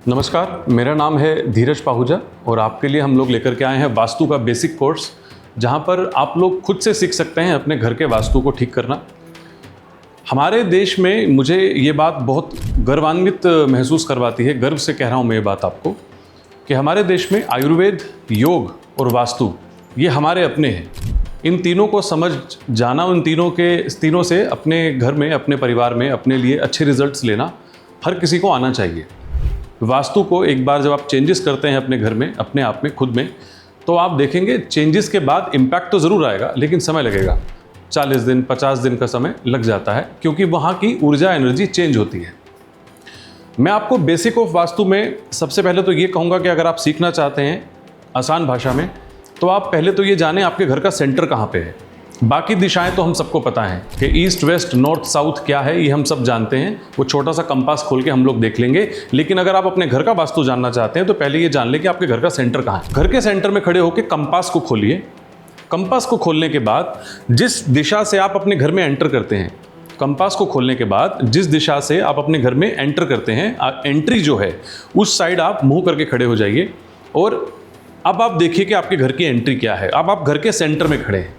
नमस्कार, मेरा नाम है धीरज पाहुजा और आपके लिए हम लोग लेकर के आए हैं वास्तु का बेसिक कोर्स, जहां पर आप लोग खुद से सीख सकते हैं अपने घर के वास्तु को ठीक करना। हमारे देश में मुझे ये बात बहुत गर्वान्वित महसूस करवाती है, गर्व से कह रहा हूँ मैं ये बात आपको, कि हमारे देश में आयुर्वेद, योग और वास्तु ये हमारे अपने हैं। इन तीनों को समझ जाना, उन तीनों से अपने घर में, अपने परिवार में, अपने लिए अच्छे रिजल्ट्स लेना हर किसी को आना चाहिए। वास्तु को एक बार जब आप चेंजेस करते हैं अपने घर में, अपने आप में, खुद में, तो आप देखेंगे चेंजेस के बाद इम्पैक्ट तो ज़रूर आएगा, लेकिन समय लगेगा। 40 दिन, 50 दिन का समय लग जाता है, क्योंकि वहाँ की ऊर्जा, एनर्जी चेंज होती है। मैं आपको बेसिक ऑफ वास्तु में सबसे पहले तो ये कहूँगा कि अगर आप सीखना चाहते हैं आसान भाषा में, तो आप पहले तो ये जानें आपके घर का सेंटर कहाँ पे है। बाकी दिशाएं तो हम सबको पता है कि ईस्ट, वेस्ट, नॉर्थ, साउथ क्या है, ये हम सब जानते हैं। वो छोटा सा कंपास खोल के हम लोग देख लेंगे। लेकिन अगर आप अपने घर का वास्तु जानना चाहते हैं तो पहले ये जान लें कि आपके घर का सेंटर कहाँ है। घर के सेंटर में खड़े होकर कंपास को खोलिए। कंपास को खोलने के बाद जिस दिशा से आप अपने घर में एंटर करते हैं, कंपास को खोलने के बाद जिस दिशा से आप अपने घर में एंटर करते हैं, एंट्री जो है उस साइड आप मुँह करके खड़े हो जाइए। और अब आप देखिए कि आपके घर की एंट्री क्या है। अब आप घर के सेंटर में खड़े हैं,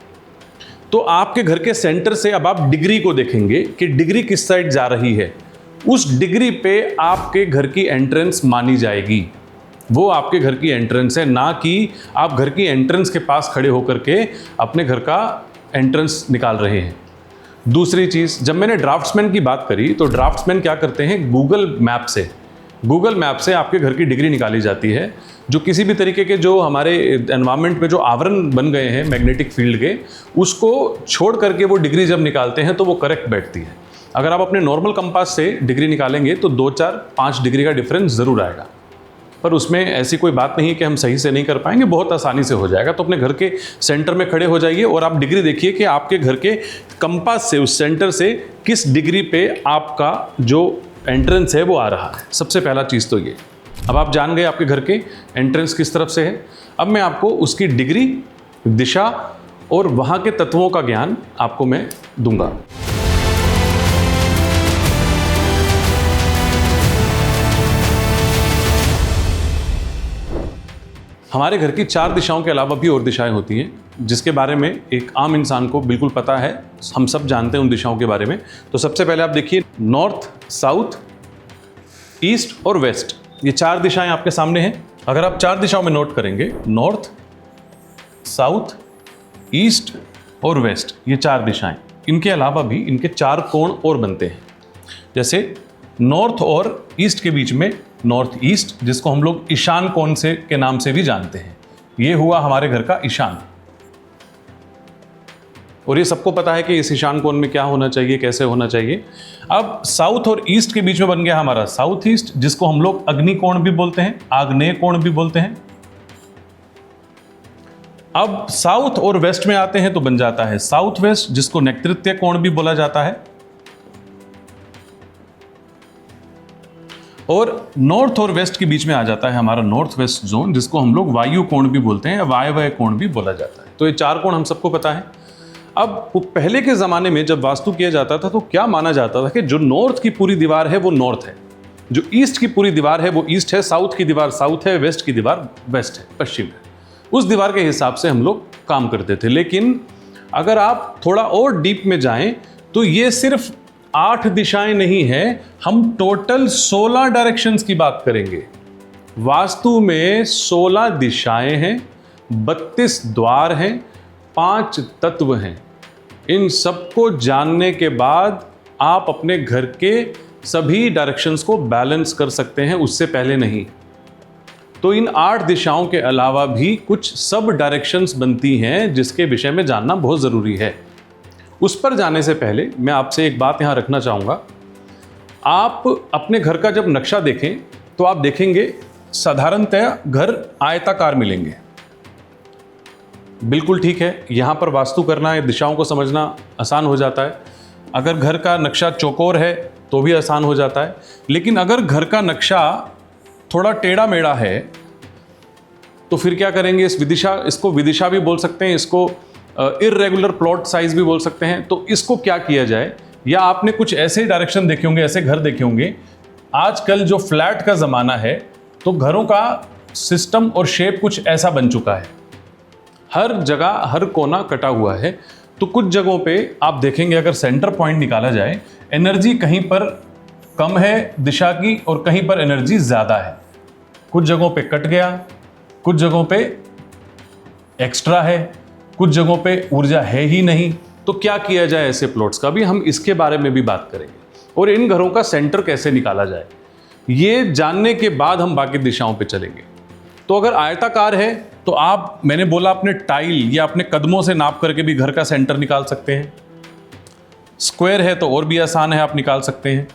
तो आपके घर के सेंटर से अब आप डिग्री को देखेंगे कि डिग्री किस साइड जा रही है। उस डिग्री पे आपके घर की एंट्रेंस मानी जाएगी। वो आपके घर की एंट्रेंस है, ना कि आप घर की एंट्रेंस के पास खड़े होकर के अपने घर का एंट्रेंस निकाल रहे हैं। दूसरी चीज़, जब मैंने ड्राफ्ट्समैन की बात करी तो ड्राफ्ट्समैन क्या करते हैं, गूगल मैप से आपके घर की डिग्री निकाली जाती है। जो किसी भी तरीके के जो हमारे एनवायरनमेंट में जो आवरण बन गए हैं मैग्नेटिक फील्ड के, उसको छोड़ करके वो डिग्री जब निकालते हैं तो वो करेक्ट बैठती है। अगर आप अपने नॉर्मल कंपास से डिग्री निकालेंगे तो 2, 4, 5 डिग्री का डिफरेंस ज़रूर आएगा, पर उसमें ऐसी कोई बात नहीं है कि हम सही से नहीं कर पाएंगे, बहुत आसानी से हो जाएगा। तो अपने घर के सेंटर में खड़े हो जाइए और आप डिग्री देखिए कि आपके घर के कंपास से, उस सेंटर से किस डिग्री पे आपका जो एंट्रेंस है वो आ रहा है। सबसे पहला चीज़ तो ये। अब आप जान गए आपके घर के एंट्रेंस किस तरफ से है। अब मैं आपको उसकी डिग्री, दिशा और वहाँ के तत्वों का ज्ञान आपको मैं दूंगा। हमारे घर की 4 दिशाओं के अलावा भी और दिशाएं होती हैं, जिसके बारे में एक आम इंसान को बिल्कुल पता है। हम सब जानते हैं उन दिशाओं के बारे में। तो सबसे पहले आप देखिए, नॉर्थ, साउथ, ईस्ट और वेस्ट, ये 4 दिशाएं आपके सामने हैं। अगर आप 4 दिशाओं में नोट करेंगे, नॉर्थ, साउथ, ईस्ट और वेस्ट, ये 4 दिशाएं, इनके अलावा भी इनके 4 कोण और बनते हैं। जैसे नॉर्थ और ईस्ट के बीच में नॉर्थ ईस्ट, जिसको हम लोग ईशान कोण से के नाम से भी जानते हैं, ये हुआ हमारे घर का ईशान। और ये सबको पता है कि इस ईशान कोण में क्या होना चाहिए, कैसे होना चाहिए। अब साउथ और ईस्ट के बीच में बन गया हमारा साउथ ईस्ट, जिसको हम लोग अग्नि कोण भी बोलते हैं, आग्नेय कोण भी बोलते हैं। अब साउथ और वेस्ट में आते हैं तो बन जाता है साउथ वेस्ट, जिसको नैऋत्य कोण भी बोला जाता है। और नॉर्थ और वेस्ट के बीच में आ जाता है हमारा नॉर्थ वेस्ट जोन, जिसको हम लोग वायु कोण भी बोलते हैं, वायव्य कोण भी बोला जाता है। तो ये 4 कोण हम सबको पता है। अब पहले के ज़माने में जब वास्तु किया जाता था तो क्या माना जाता था कि जो नॉर्थ की पूरी दीवार है वो नॉर्थ है, जो ईस्ट की पूरी दीवार है वो ईस्ट है, साउथ की दीवार साउथ है, वेस्ट की दीवार वेस्ट है, पश्चिम है। उस दीवार के हिसाब से हम लोग काम करते थे। लेकिन अगर आप थोड़ा और डीप में जाएं तो ये सिर्फ 8 दिशाएं नहीं है, हम टोटल 16 डायरेक्शंस की बात करेंगे। वास्तु में 16 दिशाएं हैं, 32 द्वार हैं, 5 तत्व हैं। इन सबको जानने के बाद आप अपने घर के सभी डायरेक्शंस को बैलेंस कर सकते हैं, उससे पहले नहीं। तो इन 8 दिशाओं के अलावा भी कुछ सब डायरेक्शंस बनती हैं, जिसके विषय में जानना बहुत ज़रूरी है। उस पर जाने से पहले मैं आपसे एक बात यहाँ रखना चाहूँगा। आप अपने घर का जब नक्शा देखें तो आप देखेंगे साधारणतः घर आयताकार मिलेंगे। बिल्कुल ठीक है, यहाँ पर वास्तु करना है, दिशाओं को समझना आसान हो जाता है। अगर घर का नक्शा चौकोर है तो भी आसान हो जाता है। लेकिन अगर घर का नक्शा थोड़ा टेढ़ा मेढ़ा है तो फिर क्या करेंगे, इसको विदिशा भी बोल सकते हैं, इसको इर्रेगुलर प्लॉट साइज भी बोल सकते हैं। तो इसको क्या किया जाए, या आपने कुछ ऐसे डायरेक्शन देखे होंगे, ऐसे घर देखे होंगे। आजकल जो फ्लैट का ज़माना है तो घरों का सिस्टम और शेप कुछ ऐसा बन चुका है, हर जगह हर कोना कटा हुआ है। तो कुछ जगहों पे आप देखेंगे अगर सेंटर पॉइंट निकाला जाए, एनर्जी कहीं पर कम है दिशा की और कहीं पर एनर्जी ज़्यादा है। कुछ जगहों पे कट गया, कुछ जगहों पे एक्स्ट्रा है, कुछ जगहों पे ऊर्जा है ही नहीं। तो क्या किया जाए ऐसे प्लॉट्स का भी, हम इसके बारे में भी बात करेंगे। और इन घरों का सेंटर कैसे निकाला जाए, ये जानने के बाद हम बाकी दिशाओं पे चलेंगे। तो अगर आयताकार है तो आप, मैंने बोला, अपने टाइल या अपने कदमों से नाप करके भी घर का सेंटर निकाल सकते हैं। स्क्वायर है तो और भी आसान है, आप निकाल सकते हैं।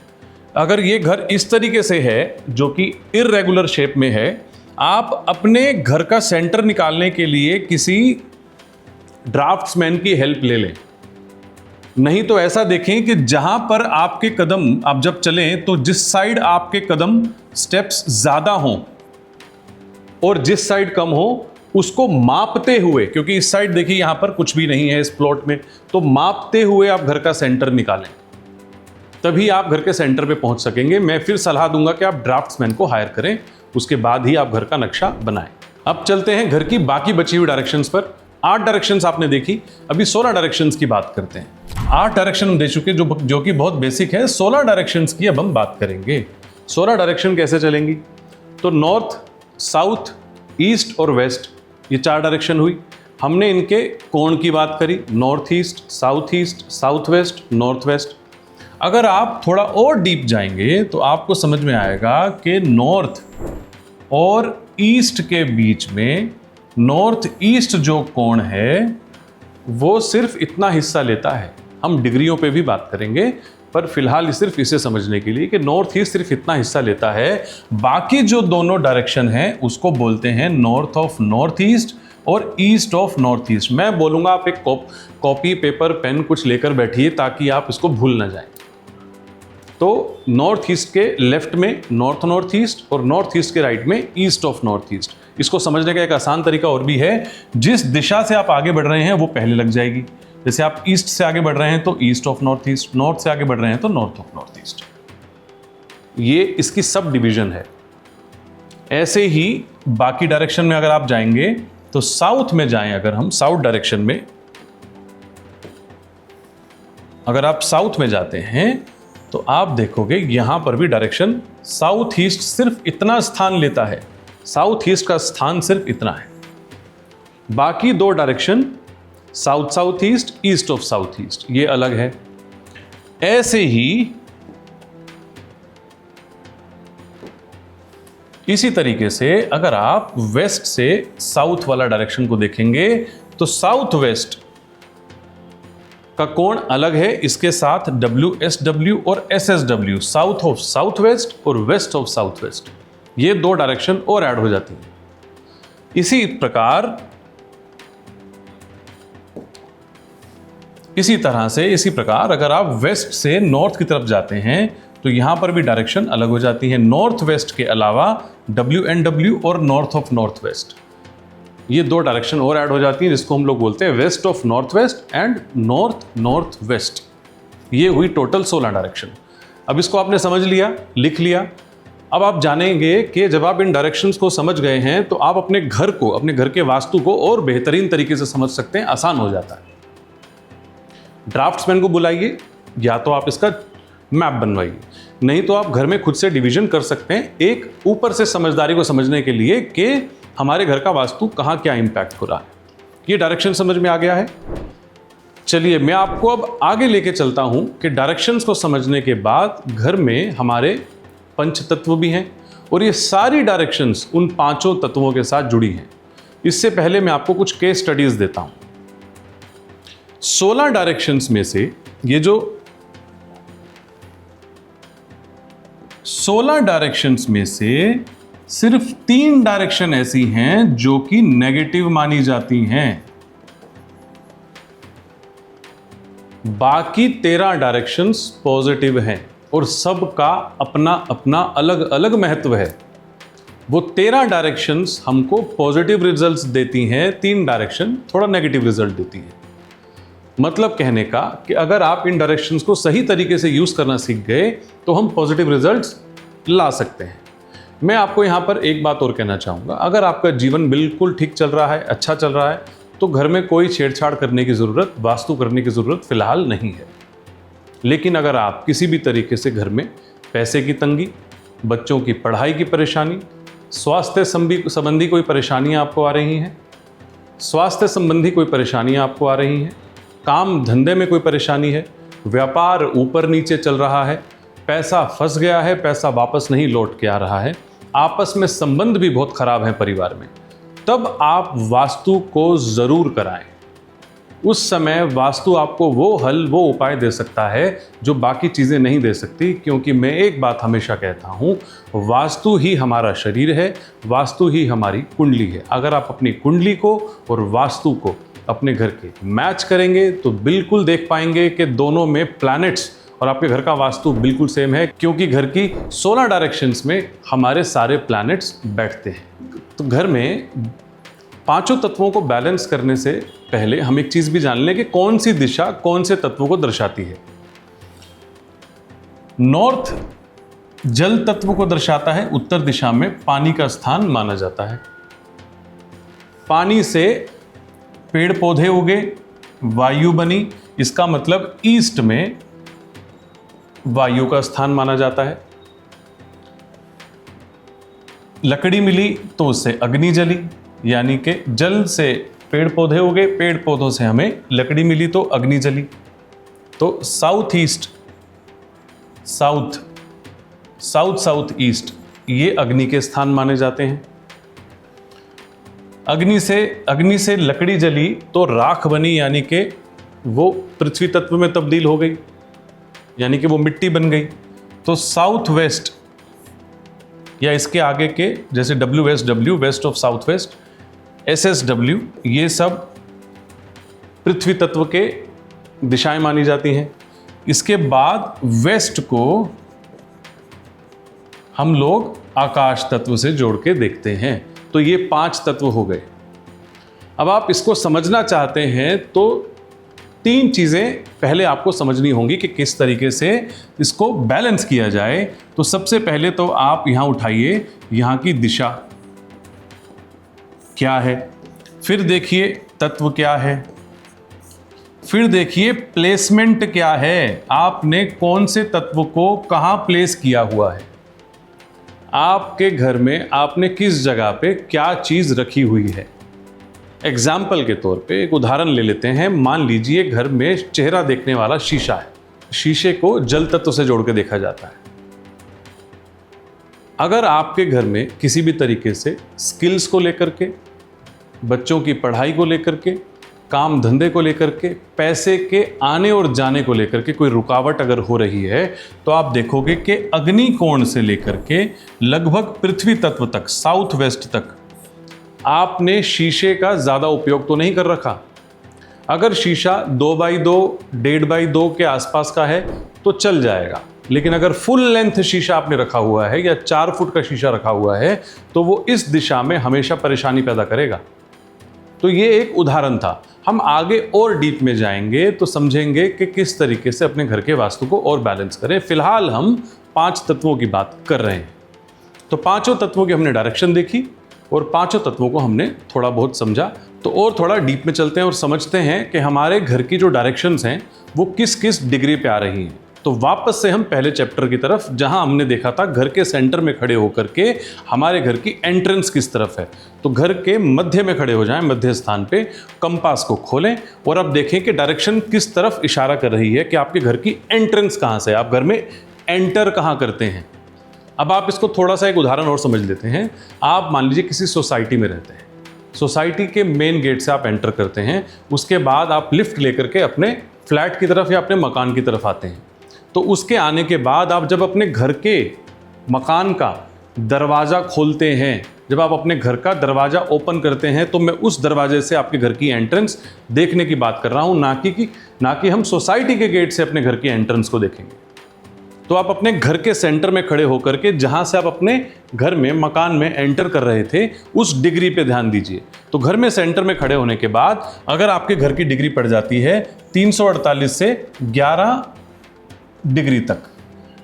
अगर ये घर इस तरीके से है जो कि इर्रेगुलर शेप में है, आप अपने घर का सेंटर निकालने के लिए किसी ड्राफ्ट्समैन की हेल्प ले लें। नहीं तो ऐसा देखें कि जहां पर आपके कदम, आप जब चलें तो जिस साइड आपके कदम स्टेप्स ज्यादा हों और जिस साइड कम हो उसको मापते हुए, क्योंकि इस साइड देखिए यहां पर कुछ भी नहीं है इस प्लॉट में, तो मापते हुए आप घर का सेंटर निकालें, तभी आप घर के सेंटर पे पहुंच सकेंगे। मैं फिर सलाह दूंगा कि आप ड्राफ्ट्समैन को हायर करें, उसके बाद ही आप घर का नक्शा बनाएं। अब चलते हैं घर की बाकी बची हुई डायरेक्शंस पर। 8 डायरेक्शंस आपने देखी, अभी 16 डायरेक्शंस की बात करते हैं। 8 डायरेक्शन हम देख चुके जो कि बहुत बेसिक है। 16 डायरेक्शंस की अब हम बात करेंगे। 16 डायरेक्शन कैसे चलेंगी, तो नॉर्थ, साउथ, ईस्ट और वेस्ट, ये 4 डायरेक्शन हुई। हमने इनके कोण की बात करी, north east, south west, north west. अगर आप थोड़ा और डीप जाएंगे तो आपको समझ में आएगा कि नॉर्थ और ईस्ट के बीच में, नॉर्थ ईस्ट जो कोण है वो सिर्फ इतना हिस्सा लेता है। हम डिग्रियों पे भी बात करेंगे, पर फिलहाल सिर्फ इसे समझने के लिए कि नॉर्थ ईस्ट सिर्फ इतना हिस्सा लेता है। बाकी जो दोनों डायरेक्शन है उसको बोलते हैं नॉर्थ ऑफ नॉर्थ ईस्ट और ईस्ट ऑफ नॉर्थ ईस्ट। मैं बोलूंगा आप एक कॉपी, पेपर, पेन कुछ लेकर बैठिए ताकि आप इसको भूल ना जाएं। तो नॉर्थ ईस्ट के लेफ्ट में नॉर्थ ईस्ट और नॉर्थ ईस्ट के राइट में ईस्ट ऑफ नॉर्थ ईस्ट। इसको समझने का एक आसान तरीका और भी है, जिस दिशा से आप आगे बढ़ रहे हैं वो पहले लग जाएगी। जैसे आप ईस्ट से आगे बढ़ रहे हैं तो east of north east, north से आगे बढ़ रहे हैं तो नॉर्थ ऑफ नॉर्थ ईस्ट। ये इसकी सब डिवीजन है। ऐसे ही बाकी डायरेक्शन में अगर आप जाएंगे तो साउथ में जाएं, अगर हम साउथ डायरेक्शन में, अगर आप साउथ में जाते हैं तो आप देखोगे यहां पर भी डायरेक्शन साउथ ईस्ट सिर्फ इतना स्थान लेता है। साउथ ईस्ट का स्थान सिर्फ इतना है। बाकी 2 direction south east, east of south east, ये अलग है। ऐसे ही इसी तरीके से अगर आप वेस्ट से साउथ वाला डायरेक्शन को देखेंगे तो साउथ वेस्ट का कोण अलग है, इसके साथ WSW और SSW, south of south waste और वेस्ट ऑफ साउथ वेस्ट, ये 2 डायरेक्शन और ऐड हो जाती है। इसी प्रकार अगर आप वेस्ट से नॉर्थ की तरफ जाते हैं तो यहां पर भी डायरेक्शन अलग हो जाती है। नॉर्थ वेस्ट के अलावा WNW और नॉर्थ ऑफ नॉर्थ वेस्ट, ये 2 डायरेक्शन और ऐड हो जाती हैं, जिसको हम लोग बोलते हैं west of north west and north north west. ये हुई टोटल 16 डायरेक्शन। अब इसको आपने समझ लिया, लिख लिया। अब आप जानेंगे कि जब आप इन डायरेक्शंस को समझ गए हैं तो आप अपने घर को, अपने घर के वास्तु को और बेहतरीन तरीके से समझ सकते हैं, आसान हो जाता है। ड्राफ्ट्समैन को बुलाइए, या तो आप इसका मैप बनवाइए, नहीं तो आप घर में खुद से डिवीजन कर सकते हैं, एक ऊपर से समझदारी को समझने के लिए कि हमारे घर का वास्तु कहाँ क्या इंपैक्ट हो रहा है। ये डायरेक्शन समझ में आ गया है। चलिए मैं आपको अब आगे लेके चलता हूं कि डायरेक्शंस को समझने के बाद घर में हमारे पंच तत्व भी हैं और ये सारी डायरेक्शंस उन 5 तत्वों के साथ जुड़ी हैं। इससे पहले मैं आपको कुछ केस स्टडीज देता हूं। 16 डायरेक्शंस में से ये जो 16 डायरेक्शंस में से सिर्फ 3 डायरेक्शन ऐसी हैं जो कि नेगेटिव मानी जाती हैं। बाकी 13 डायरेक्शंस पॉजिटिव हैं और सबका अपना अपना अलग अलग महत्व है। वो 13 डायरेक्शंस हमको पॉजिटिव रिजल्ट्स देती हैं, 3 डायरेक्शन थोड़ा नेगेटिव रिजल्ट देती हैं। मतलब कहने का कि अगर आप इन डायरेक्शंस को सही तरीके से यूज करना सीख गए तो हम पॉजिटिव रिजल्ट्स ला सकते हैं। मैं आपको यहाँ पर एक बात और कहना चाहूँगा, अगर आपका जीवन बिल्कुल ठीक चल रहा है, अच्छा चल रहा है, तो घर में कोई छेड़छाड़ करने की ज़रूरत, वास्तु करने की ज़रूरत फ़िलहाल नहीं है। लेकिन अगर आप किसी भी तरीके से घर में पैसे की तंगी, बच्चों की पढ़ाई की परेशानी, स्वास्थ्य संबंधी कोई परेशानियाँ आपको आ रही हैं, स्वास्थ्य संबंधी कोई परेशानियाँ आपको आ रही हैं, काम धंधे में कोई परेशानी है, व्यापार ऊपर नीचे चल रहा है, पैसा फंस गया है, पैसा वापस नहीं लौट के आ रहा है, आपस में संबंध भी बहुत खराब हैं परिवार में, तब आप वास्तु को ज़रूर कराएं। उस समय वास्तु आपको वो हल, वो उपाय दे सकता है जो बाकी चीज़ें नहीं दे सकती। क्योंकि मैं एक बात हमेशा कहता हूँ, वास्तु ही हमारा शरीर है, वास्तु ही हमारी कुंडली है। अगर आप अपनी कुंडली को और वास्तु को अपने घर के मैच करेंगे तो बिल्कुल देख पाएंगे कि दोनों में प्लैनेट्स और आपके घर का वास्तु बिल्कुल सेम है, क्योंकि घर की 16 डायरेक्शंस में हमारे सारे प्लैनेट्स बैठते हैं। तो घर में पांचों तत्वों को बैलेंस करने से पहले हम एक चीज़ भी जान लें कि कौन सी दिशा कौन से तत्वों को दर्शाती है। नॉर्थ जल तत्व को दर्शाता है, उत्तर दिशा में पानी का स्थान माना जाता है। पानी से पेड़ पौधे उगे, वायु बनी, इसका मतलब ईस्ट में वायु का स्थान माना जाता है। लकड़ी मिली तो उससे अग्नि जली, यानी कि जल से पेड़ पौधे उगे, पेड़ पौधों से हमें लकड़ी मिली तो अग्नि जली। तो साउथ ईस्ट, साउथ ईस्ट ये अग्नि के स्थान माने जाते हैं। अग्नि से लकड़ी जली तो राख बनी, यानी कि वो पृथ्वी तत्व में तब्दील हो गई, यानी कि वो मिट्टी बन गई। तो साउथ वेस्ट या इसके आगे के जैसे WSW, west of south west, SSW, ये सब पृथ्वी तत्व के दिशाएं मानी जाती हैं। इसके बाद वेस्ट को हम लोग आकाश तत्व से जोड़ के देखते हैं। तो ये 5 तत्व हो गए। अब आप इसको समझना चाहते हैं तो 3 चीज़ें पहले आपको समझनी होंगी कि किस तरीके से इसको बैलेंस किया जाए। तो सबसे पहले तो आप यहाँ उठाइए, यहाँ की दिशा क्या है, फिर देखिए तत्व क्या है, फिर देखिए प्लेसमेंट क्या है, आपने कौन से तत्व को कहाँ प्लेस किया हुआ है, आपके घर में आपने किस जगह पे क्या चीज़ रखी हुई है। एग्जाम्पल के तौर पे एक उदाहरण ले लेते हैं। मान लीजिए घर में चेहरा देखने वाला शीशा है, शीशे को जल तत्व से जोड़ के देखा जाता है। अगर आपके घर में किसी भी तरीके से स्किल्स को लेकर के, बच्चों की पढ़ाई को लेकर के, काम धंधे को लेकर के, पैसे के आने और जाने को लेकर के कोई रुकावट अगर हो रही है, तो आप देखोगे कि अग्नि कोण से लेकर के लगभग पृथ्वी तत्व तक, साउथ वेस्ट तक आपने शीशे का ज़्यादा उपयोग तो नहीं कर रखा। अगर शीशा 2x2, 1.5x2 के आसपास का है तो चल जाएगा, लेकिन अगर फुल लेंथ शीशा आपने रखा हुआ है या 4 फुट का शीशा रखा हुआ है तो वो इस दिशा में हमेशा परेशानी पैदा करेगा। तो ये एक उदाहरण था। हम आगे और डीप में जाएंगे तो समझेंगे कि किस तरीके से अपने घर के वास्तु को और बैलेंस करें। फिलहाल हम 5 तत्वों की बात कर रहे हैं। तो 5 तत्वों की हमने डायरेक्शन देखी और 5 तत्वों को हमने थोड़ा बहुत समझा। तो और थोड़ा डीप में चलते हैं और समझते हैं कि हमारे घर की जो डायरेक्शंस हैं वो किस किस डिग्री पे आ रही हैं। तो वापस से हम पहले चैप्टर की तरफ, जहां हमने देखा था घर के सेंटर में खड़े होकर के हमारे घर की एंट्रेंस किस तरफ है। तो घर के मध्य में खड़े हो जाएं, मध्य स्थान पे कंपास को खोलें और अब देखें कि डायरेक्शन किस तरफ इशारा कर रही है, कि आपके घर की एंट्रेंस कहाँ से, आप घर में एंटर कहाँ करते हैं। अब आप इसको थोड़ा सा एक उदाहरण और समझ लेते हैं। आप मान लीजिए किसी सोसाइटी में रहते हैं, सोसाइटी के मेन गेट से आप एंटर करते हैं, उसके बाद आप लिफ्ट लेकर के अपने फ्लैट की तरफ या अपने मकान की तरफ आते हैं। तो उसके आने के बाद आप जब अपने घर के मकान का दरवाज़ा खोलते हैं, जब आप अपने घर का दरवाज़ा ओपन करते हैं, तो मैं उस दरवाजे से आपके घर की एंट्रेंस देखने की बात कर रहा हूँ, ना कि हम सोसाइटी के गेट से अपने घर की एंट्रेंस को देखेंगे। तो आप अपने घर के सेंटर में खड़े होकर के जहाँ से आप अपने घर में, मकान में एंटर कर रहे थे, उस डिग्री पे ध्यान दीजिए। तो घर में सेंटर में खड़े होने के बाद अगर आपके घर की डिग्री पड़ जाती है 348 से 11 डिग्री तक,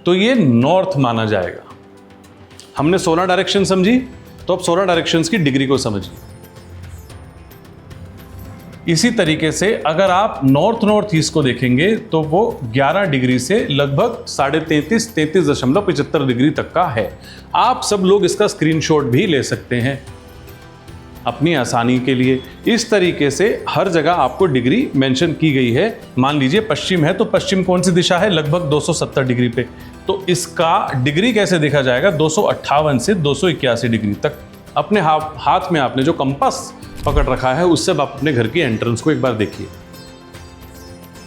तो ये नॉर्थ माना जाएगा। हमने सोलर डायरेक्शन समझी, तो अब सोलर डायरेक्शंस की डिग्री को समझिए। इसी तरीके से अगर आप नॉर्थ ईस्ट को देखेंगे तो वो 11 डिग्री से लगभग 33.75 डिग्री तक का है। आप सब लोग इसका स्क्रीनशॉट भी ले सकते हैं अपनी आसानी के लिए। इस तरीके से हर जगह आपको डिग्री मेंशन की गई है। मान लीजिए पश्चिम है, तो पश्चिम कौन सी दिशा है? लगभग 270 डिग्री पे। तो इसका डिग्री कैसे देखा जाएगा? 258 से 281 डिग्री तक। अपने हाथ में आपने जो कंपास पकड़ रखा है उससे आप अपने घर की एंट्रेंस को एक बार देखिए।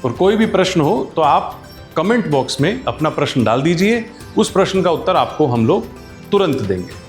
और कोई भी प्रश्न हो तो आप कमेंट बॉक्स में अपना प्रश्न डाल दीजिए। उस प्रश्न का उत्तर आपको हम लोग तुरंत देंगे।